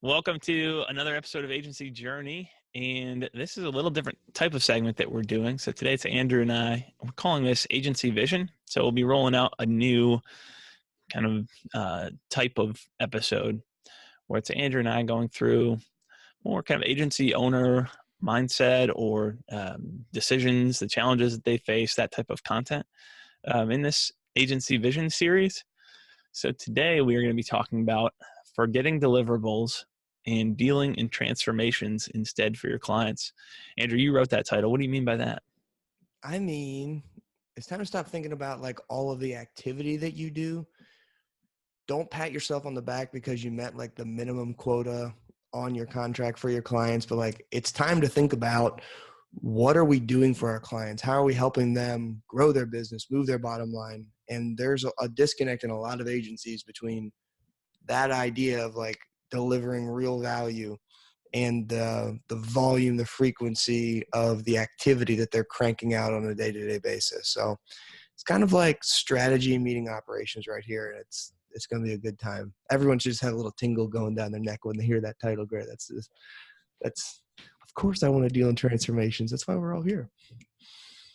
Welcome to another episode of Agency Journey. And this is a little different type of segment that we're doing. So today it's Andrew and I. We're calling this Agency Vision. So we'll be rolling out a new kind of type of episode where it's Andrew and I going through more kind of agency owner mindset or decisions, the challenges that they face, that type of content in this Agency Vision series. So today we are going to be talking about forgetting deliverables and dealing in transformations instead for your clients. Andrew, you wrote that title. What do you mean by that? I mean, it's time to stop thinking about like all of the activity that you do. Don't pat yourself on the back because you met like the minimum quota on your contract for your clients, but like it's time to think about what are we doing for our clients? How are we helping them grow their business, move their bottom line? And there's a disconnect in a lot of agencies between that idea of like delivering real value and the volume, the frequency of the activity that they're cranking out on a day-to-day basis. So it's kind of like strategy meeting operations right here. And it's going to be a good time. Everyone should just have a little tingle going down their neck when they hear that title. Great. That's of course I want to deal in transformations. That's why we're all here.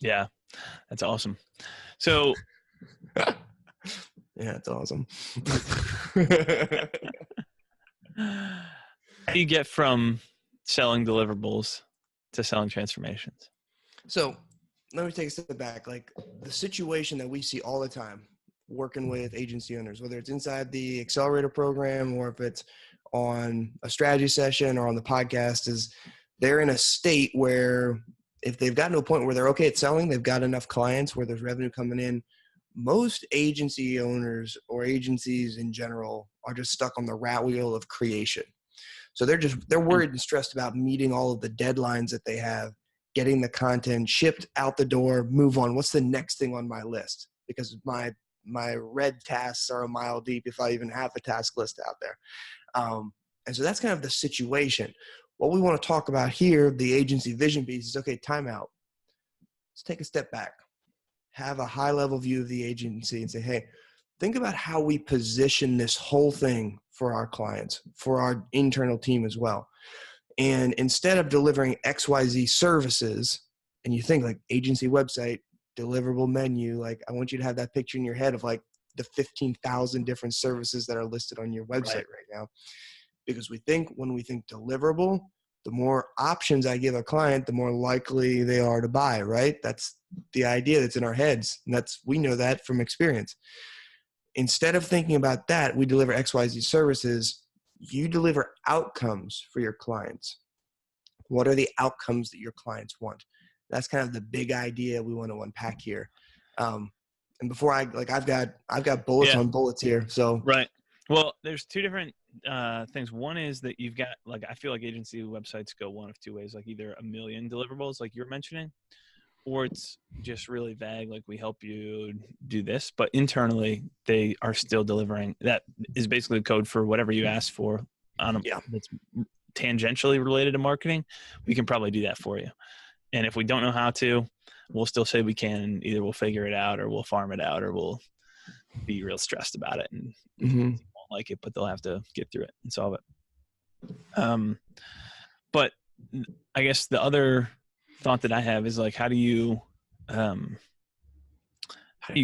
Yeah, that's awesome. So yeah, it's awesome. How do you get from selling deliverables to selling transformations? So let me take a step back. Like the situation that we see all the time working with agency owners, whether it's inside the accelerator program or if it's on a strategy session or on the podcast, is they're in a state where if they've gotten to a point where they're okay at selling, they've got enough clients where there's revenue coming in. Most agency owners or agencies in general are just stuck on the rat wheel of creation. So they're worried and stressed about meeting all of the deadlines that they have, getting the content shipped out the door, move on. What's the next thing on my list? Because my red tasks are a mile deep if I even have a task list out there. And so that's kind of the situation. What we want to talk about here, the agency vision piece, is okay, time out. Let's take a step back. Have a high level view of the agency and say, hey, think about how we position this whole thing for our clients, for our internal team as well. And instead of delivering XYZ services, and you think like agency website, deliverable menu, like I want you to have that picture in your head of like the 15,000 different services that are listed on your website right now. Because when we think deliverable, the more options I give a client, the more likely they are to buy, right? That's the idea that's in our heads. And we know that from experience. Instead of thinking about that, we deliver XYZ services. You deliver outcomes for your clients. What are the outcomes that your clients want? That's kind of the big idea we want to unpack here. And before I've got bullets on bullets here. So right. Well, there's two different things. One is that you've got like, I feel like agency websites go one of two ways, like either a million deliverables like you're mentioning, or it's just really vague, like we help you do this, but internally they are still delivering. That is basically the code for whatever you asked for that's tangentially related to marketing. We can probably do that for you. And if we don't know how to, we'll still say we can. Either we'll figure it out or we'll farm it out or we'll be real stressed about it and won't like it, but they'll have to get through it and solve it. But I guess the other thought that I have is like, how do you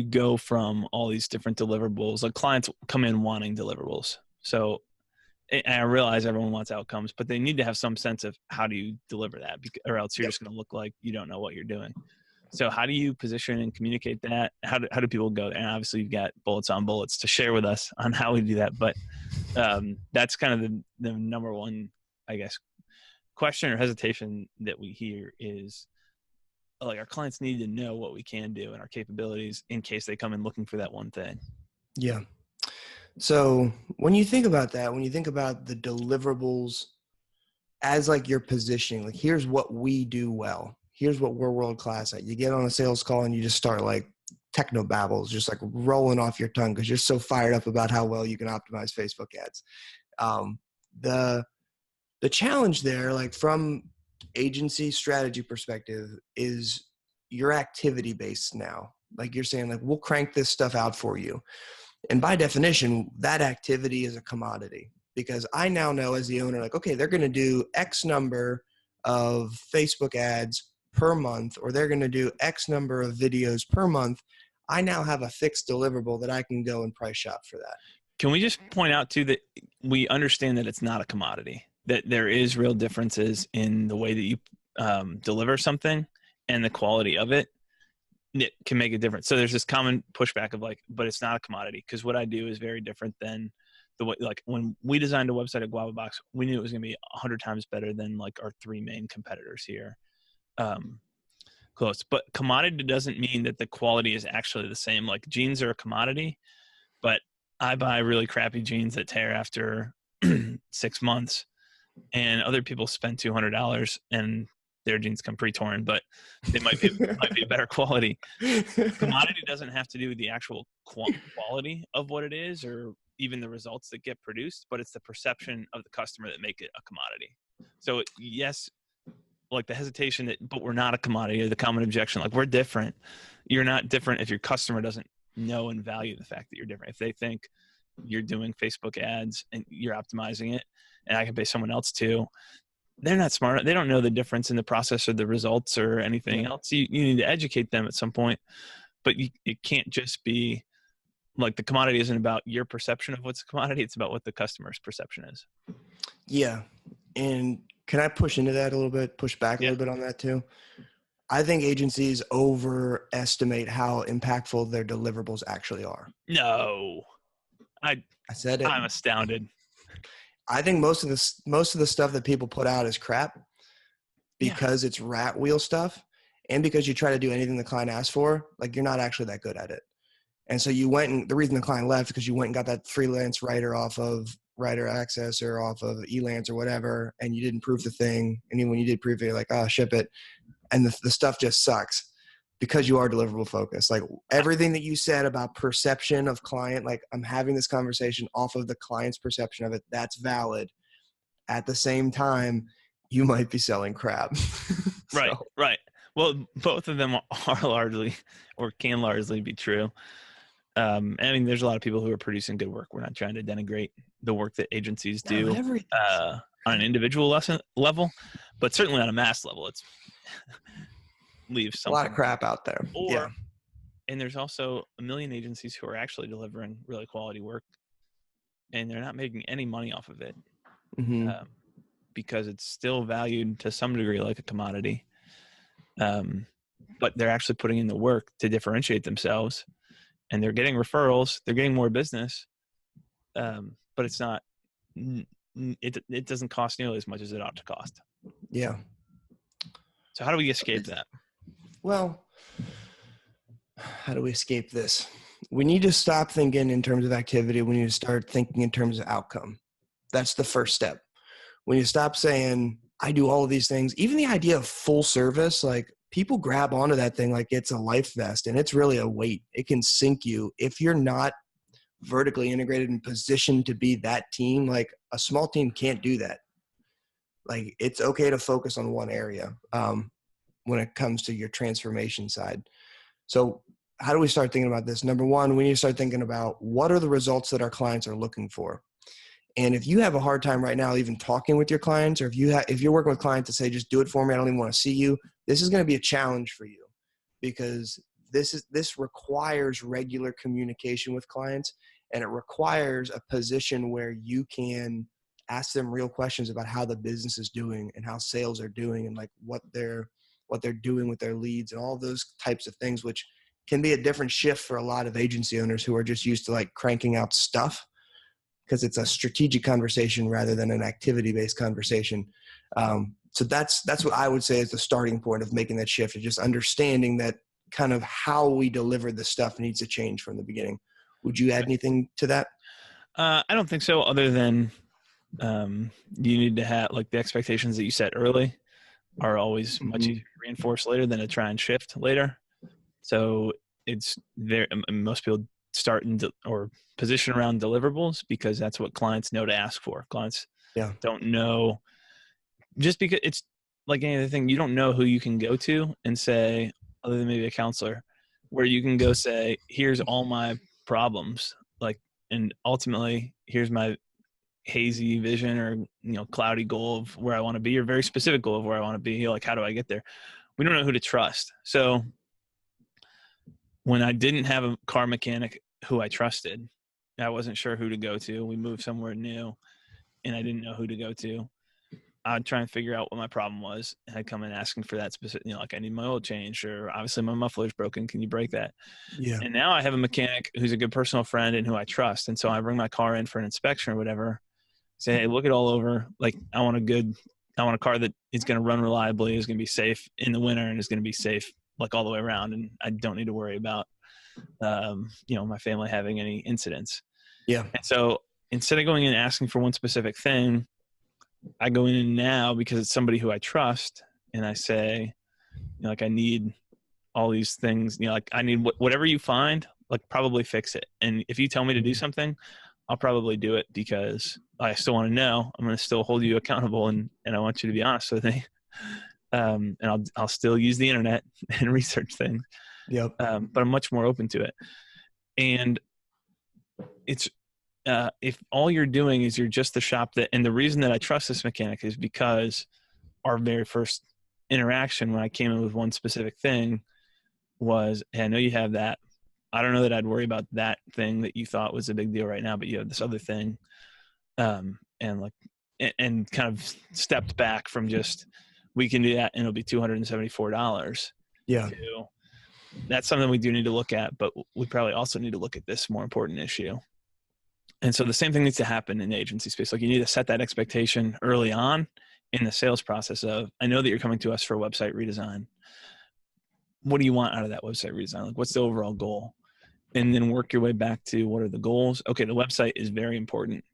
go from all these different deliverables? Like clients come in wanting deliverables. So, and I realize everyone wants outcomes, but they need to have some sense of how do you deliver that, or else you're just going to look like you don't know what you're doing. So how do you position and communicate that? How do people go there? And obviously you've got bullets on bullets to share with us on how we do that. But that's kind of the number one, I guess, question or hesitation that we hear is like our clients need to know what we can do and our capabilities in case they come in looking for that one thing. Yeah. So when you think about that, when you think about the deliverables as like your positioning, like here's what we do well. Here's what we're world class at. You get on a sales call and you just start like techno babbles, just like rolling off your tongue because you're so fired up about how well you can optimize Facebook ads. The challenge there, like from agency strategy perspective, is your activity based now. Like you're saying, like we'll crank this stuff out for you. And by definition, that activity is a commodity because I now know as the owner, like, okay, they're going to do X number of Facebook ads per month, or they're going to do X number of videos per month. I now have a fixed deliverable that I can go and price shop for that. Can we just point out too that we understand that it's not a commodity, that there is real differences in the way that you deliver something and the quality of it. It can make a difference. So there's this common pushback of like, but it's not a commodity, because what I do is very different than the way, like when we designed a website at Guava Box, we knew it was going to be 100 times better than like our three main competitors here. Close. But commodity doesn't mean that the quality is actually the same. Like jeans are a commodity, but I buy really crappy jeans that tear after 6 months, and other people spend $200 and their jeans come pre-torn, but they might be better quality. Commodity doesn't have to do with the actual quality of what it is, or even the results that get produced, but it's the perception of the customer that make it a commodity. So yes, like the hesitation that, but we're not a commodity, or the common objection, like we're different. You're not different if your customer doesn't know and value the fact that you're different. If they think you're doing Facebook ads and you're optimizing it and I can pay someone else too, they're not smart. They don't know the difference in the process or the results or anything else. You need to educate them at some point, but it can't just be like the commodity isn't about your perception of what's a commodity. It's about what the customer's perception is. Yeah. And can I push into that a little bit, push back a little bit on that too? I think agencies overestimate how impactful their deliverables actually are. No, I said it. I'm astounded. I think most of the stuff that people put out is crap because it's rat wheel stuff, and because you try to do anything the client asks for, like you're not actually that good at it. And so you went, and the reason the client left is because you went and got that freelance writer off of Writer Access or off of Elance or whatever, and you didn't prove the thing. And even when you did prove it, you're like, oh, ship it. And the stuff just sucks because you are deliverable focused. Like everything that you said about perception of client, like I'm having this conversation off of the client's perception of it. That's valid. At the same time, you might be selling crap. Right. Well, both of them are largely, or can largely be true. I mean, there's a lot of people who are producing good work. We're not trying to denigrate the work that agencies do on an individual level, but certainly on a mass level, it's leaves a lot of crap out there. And there's also a million agencies who are actually delivering really quality work, and they're not making any money off of it because it's still valued to some degree like a commodity. But they're actually putting in the work to differentiate themselves, and they're getting referrals, they're getting more business, but it's not, it doesn't cost nearly as much as it ought to cost. Yeah. So how do we escape that? Well, how do we escape this? We need to stop thinking in terms of activity. We need to start thinking in terms of outcome. That's the first step. When you stop saying, I do all of these things, even the idea of full service, like people grab onto that thing like it's a life vest, and it's really a weight. It can sink you if you're not vertically integrated and positioned to be that team. Like a small team can't do that. Like it's okay to focus on one area when it comes to your transformation side. So how do we start thinking about this? Number one, we need to start thinking about what are the results that our clients are looking for. And if you have a hard time right now even talking with your clients, or if you're working with clients to say, just do it for me, I don't even want to see you, this is going to be a challenge for you, because this requires regular communication with clients, and it requires a position where you can ask them real questions about how the business is doing and how sales are doing, and like what they're doing with their leads and all those types of things, which can be a different shift for a lot of agency owners who are just used to like cranking out stuff, because it's a strategic conversation rather than an activity-based conversation. So that's what I would say is the starting point of making that shift, and just understanding that kind of how we deliver the stuff needs to change from the beginning. Would you add anything to that? I don't think so, other than you need to have like the expectations that you set early are always much easier to reinforce later than to try and shift later. So it's there. Most people start or position around deliverables because that's what clients know to ask for. Clients don't know, just because it's like any other thing, you don't know who you can go to and say, other than maybe a counselor, where you can go say, here's all my problems, like, and ultimately here's hazy vision or, cloudy goal of where I want to be, or very specific goal of where I want to be. Like, how do I get there? We don't know who to trust. So when I didn't have a car mechanic who I trusted, I wasn't sure who to go to. We moved somewhere new and I didn't know who to go to. I'd try and figure out what my problem was. And I'd come in asking for that specific, like I need my oil changed, or obviously my muffler's broken. Can you break that? Yeah. And now I have a mechanic who's a good personal friend and who I trust. And so I bring my car in for an inspection or whatever, say, hey, look it all over. Like I want a car that is going to run reliably, is going to be safe in the winter, and is going to be safe like all the way around. And I don't need to worry about, my family having any incidents. Yeah. And so instead of going in and asking for one specific thing, I go in now because it's somebody who I trust, and I say, like, I need all these things, like I need whatever you find, like probably fix it. And if you tell me to do something, I'll probably do it because I still want to know. I'm going to still hold you accountable, and I want you to be honest with me. And I'll still use the internet and research things. Yep. But I'm much more open to it. And it's, if all you're doing is you're just the shop that, and the reason that I trust this mechanic is because our very first interaction when I came in with one specific thing was, hey, I know you have that. I don't know that I'd worry about that thing that you thought was a big deal right now, but you have this other thing. And kind of stepped back from just, we can do that and it'll be $274. Yeah. That's something we do need to look at, but we probably also need to look at this more important issue. And so the same thing needs to happen in the agency space. Like you need to set that expectation early on in the sales process of, I know that you're coming to us for a website redesign. What do you want out of that website redesign? Like what's the overall goal? And then work your way back to what are the goals? Okay, the website is very important.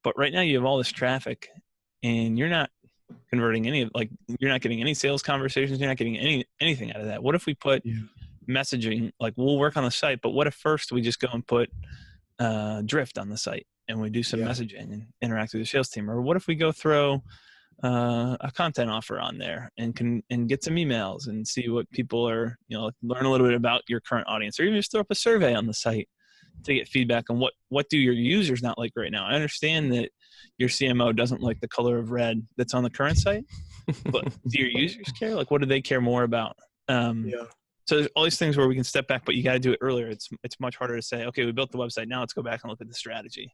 But right now you have all this traffic and you're not converting you're not getting any sales conversations. You're not getting anything out of that. What if we put messaging, like we'll work on the site, but what if first we just go and put drift on the site and we do some messaging and interact with the sales team? Or what if we go throw a content offer on there and get some emails and see what people are, learn a little bit about your current audience, or even just throw up a survey on the site to get feedback on what do your users not like right now. I understand that your CMO doesn't like the color of red that's on the current site, but do your users care? Like, what do they care more about? So there's all these things where we can step back, but you got to do it earlier. It's much harder to say, okay, we built the website. Now let's go back and look at the strategy.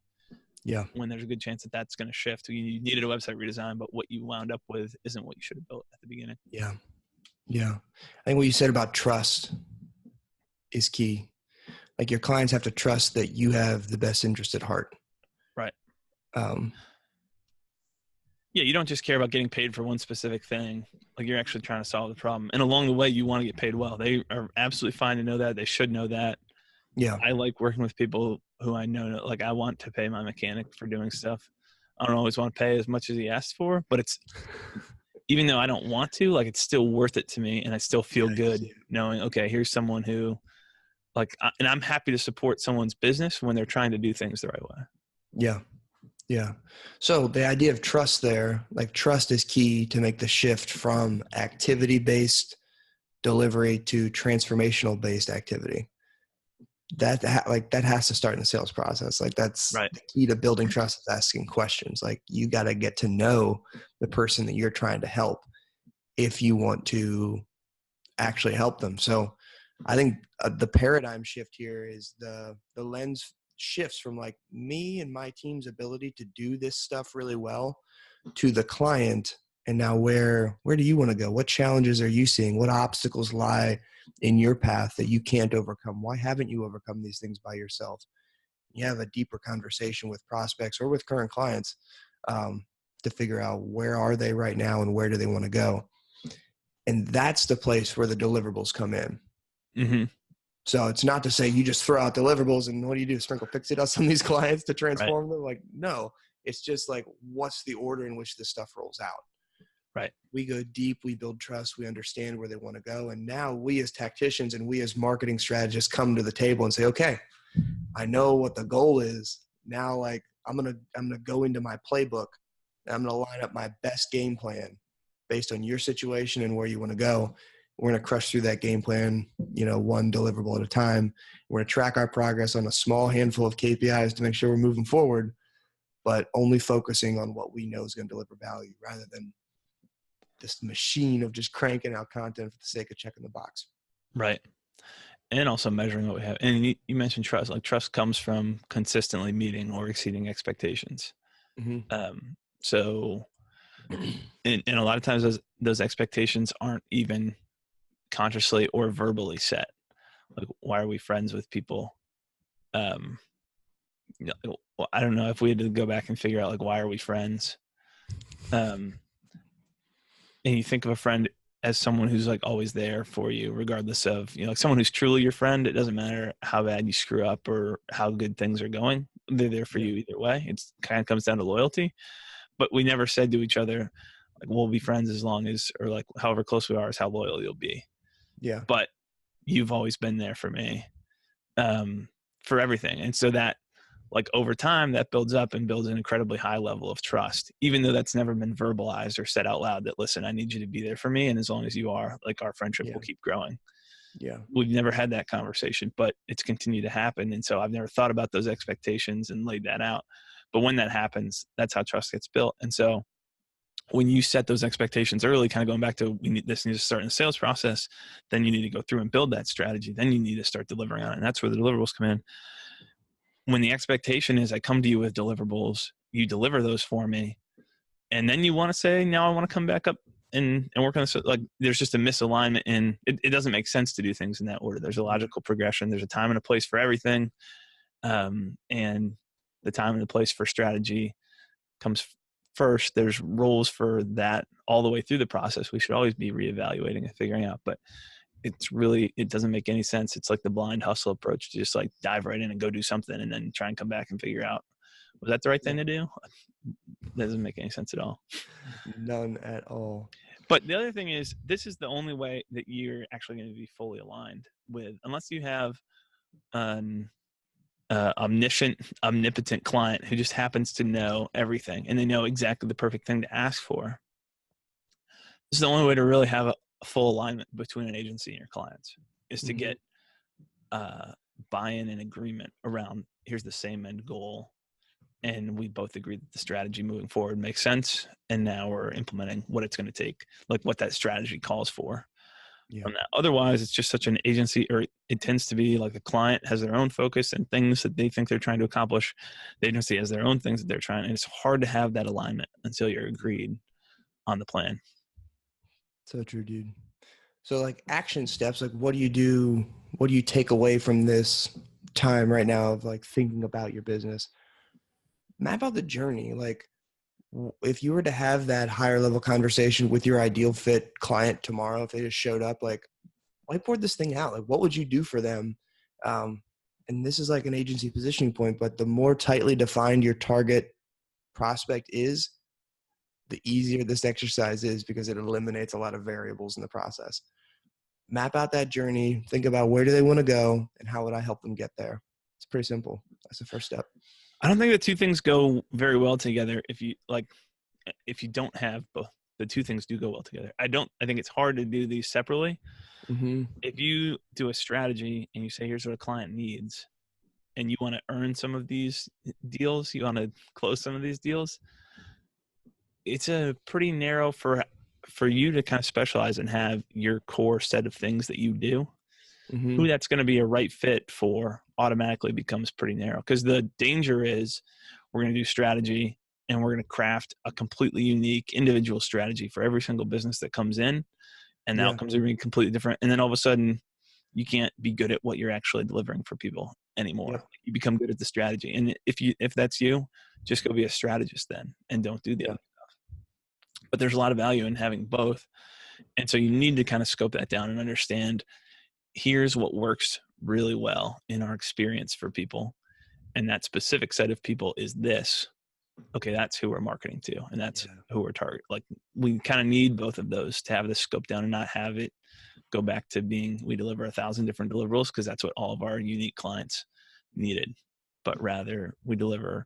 Yeah. When there's a good chance that that's going to shift. You needed a website redesign, but what you wound up with isn't what you should have built at the beginning. Yeah. Yeah. I think what you said about trust is key. Like your clients have to trust that you have the best interest at heart. Right. Yeah. You don't just care about getting paid for one specific thing. Like you're actually trying to solve the problem. And along the way, you want to get paid well. They are absolutely fine to know that. They should know that. Yeah. I like working with people who I know, like I want to pay my mechanic for doing stuff. I don't always want to pay as much as he asks for, but it's, even though I don't want to, like, it's still worth it to me. And I still feel good knowing, okay, here's someone who and I'm happy to support someone's business when they're trying to do things the right way. Yeah. Yeah. So the idea of trust there, like trust is key to make the shift from activity-based delivery to transformational based activity. That has to start in the sales process. Like that's right. The key to building trust is asking questions. Like you got to get to know the person that you're trying to help if you want to actually help them. So I think the paradigm shift here is the lens shifts from like me and my team's ability to do this stuff really well to the client. And now where do you want to go? What challenges are you seeing? What obstacles lie in your path that you can't overcome? Why haven't you overcome these things by yourself? You have a deeper conversation with prospects or with current clients to figure out where are they right now and where do they want to go. And that's the place where the deliverables come in. Mm-hmm. So it's not to say you just throw out deliverables and what do? Sprinkle pixie dust on these clients to transform them? Like, no, it's just like, what's the order in which this stuff rolls out? Right. We go deep, we build trust, we understand where they want to go. And now we as tacticians and we as marketing strategists come to the table and say, okay, I know what the goal is. Now, like I'm going to go into my playbook and I'm going to line up my best game plan based on your situation and where you want to go. We're going to crush through that game plan, one deliverable at a time. We're going to track our progress on a small handful of KPIs to make sure we're moving forward. but only focusing on what we know is going to deliver value rather than this machine of just cranking out content for the sake of checking the box. Right. And also measuring what we have. And you mentioned trust. Like trust comes from consistently meeting or exceeding expectations. So, and a lot of times those expectations aren't even consciously or verbally set. Like, why are we friends with people? I don't know if we had to go back and figure out like, why are we friends? And you think of a friend as someone who's like always there for you, regardless of, like someone who's truly your friend. It doesn't matter how bad you screw up or how good things are going. They're there for you either way. It's kind of comes down to loyalty, but we never said to each other, like, we'll be friends as long as, or like however close we are is how loyal you'll be. Yeah. But you've always been there for me, for everything. And so that, like, over time, that builds up and builds an incredibly high level of trust, even though that's never been verbalized or said out loud that, listen, I need you to be there for me. And as long as you are, like, our friendship will keep growing. Yeah. We've never had that conversation, but it's continued to happen. And so I've never thought about those expectations and laid that out. But when that happens, that's how trust gets built. And so when you set those expectations early, kind of going back to this needs to start in the sales process, then you need to go through and build that strategy. Then you need to start delivering on it. And that's where the deliverables come in. When the expectation is I come to you with deliverables, you deliver those for me. And then you want to say, now I want to come back up and work on this. Like, there's just a misalignment in it doesn't make sense to do things in that order. There's a logical progression. There's a time and a place for everything. And the time and the place for strategy comes first. There's roles for that all the way through the process. We should always be reevaluating and figuring out, but it doesn't make any sense. It's like the blind hustle approach to just like dive right in and go do something and then try and come back and figure out, was that the right thing to do? That doesn't make any sense at all. None at all. But the other thing is, this is the only way that you're actually going to be fully aligned with, unless you have an omnipotent client who just happens to know everything and they know exactly the perfect thing to ask for. This is the only way to really have a full alignment between an agency and your clients, is to get buy-in and agreement around, here's the same end goal. And we both agree that the strategy moving forward makes sense. And now we're implementing what it's going to take, like what that strategy calls for. From that. Otherwise, it's just such an agency, or it tends to be like a client has their own focus and things that they think they're trying to accomplish. The agency has their own things that they're trying, and it's hard to have that alignment until you're agreed on the plan. So true, dude. So like action steps, like what do you do? What do you take away from this time right now of like thinking about your business? Map out the journey. Like if you were to have that higher level conversation with your ideal fit client tomorrow, if they just showed up, like whiteboard this thing out. Like what would you do for them? And this is like an agency positioning point, but the more tightly defined your target prospect is, the easier this exercise is because it eliminates a lot of variables in the process. Map out that journey, think about where do they want to go and how would I help them get there? It's pretty simple. That's the first step. I don't think the two things go very well together. If you don't have both, the two things do go well together. I think it's hard to do these separately. If you do a strategy and you say, here's what a client needs, and you want to earn some of these deals, you want to close some of these deals, it's a pretty narrow for you to kind of specialize and have your core set of things that you do. Who that's going to be a right fit for automatically becomes pretty narrow, because the danger is we're going to do strategy and we're going to craft a completely unique individual strategy for every single business that comes in, and the outcomes are going to be completely different. And then all of a sudden you can't be good at what you're actually delivering for people anymore. You become good at the strategy. And if that's you, just go be a strategist then and don't do the other stuff. But there's a lot of value in having both. And so you need to kind of scope that down and understand, here's what works really well in our experience for people. And that specific set of people is this. Okay, that's who we're marketing to. And that's who we're targeting. Like, we kind of need both of those to have this scope down and not have it go back to being, we deliver 1,000 different deliverables because that's what all of our unique clients needed. But rather we deliver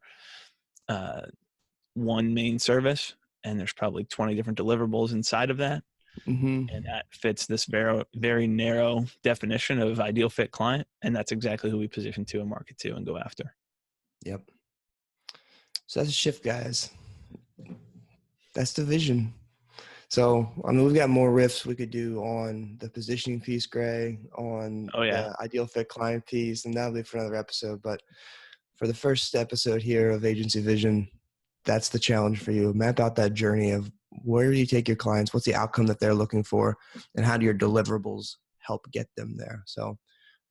one main service, and there's probably 20 different deliverables inside of that. And that fits this very, very narrow definition of ideal fit client. And that's exactly who we position to and market to and go after. Yep. So that's a shift, guys. That's the vision. So, I mean, we've got more riffs we could do on the positioning piece, Gray, on Oh yeah. the ideal fit client piece, and that'll be for another episode. But for the first episode here of Agency Vision, that's the challenge for you. Map out that journey of where do you take your clients, what's the outcome that they're looking for, and how do your deliverables help get them there. So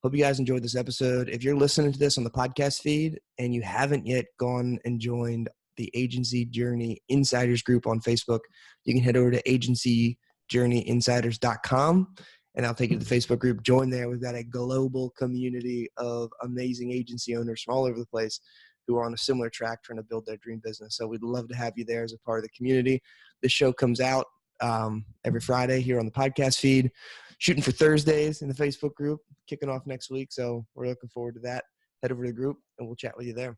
hope you guys enjoyed this episode. If you're listening to this on the podcast feed and you haven't yet gone and joined the Agency Journey Insiders group on Facebook, you can head over to agencyjourneyinsiders.com and I'll take you to the Facebook group. Join there. We've got a global community of amazing agency owners from all over the place who are on a similar track trying to build their dream business. So we'd love to have you there as a part of the community. This show comes out every Friday here on the podcast feed, shooting for Thursdays in the Facebook group, kicking off next week. So we're looking forward to that. Head over to the group and we'll chat with you there.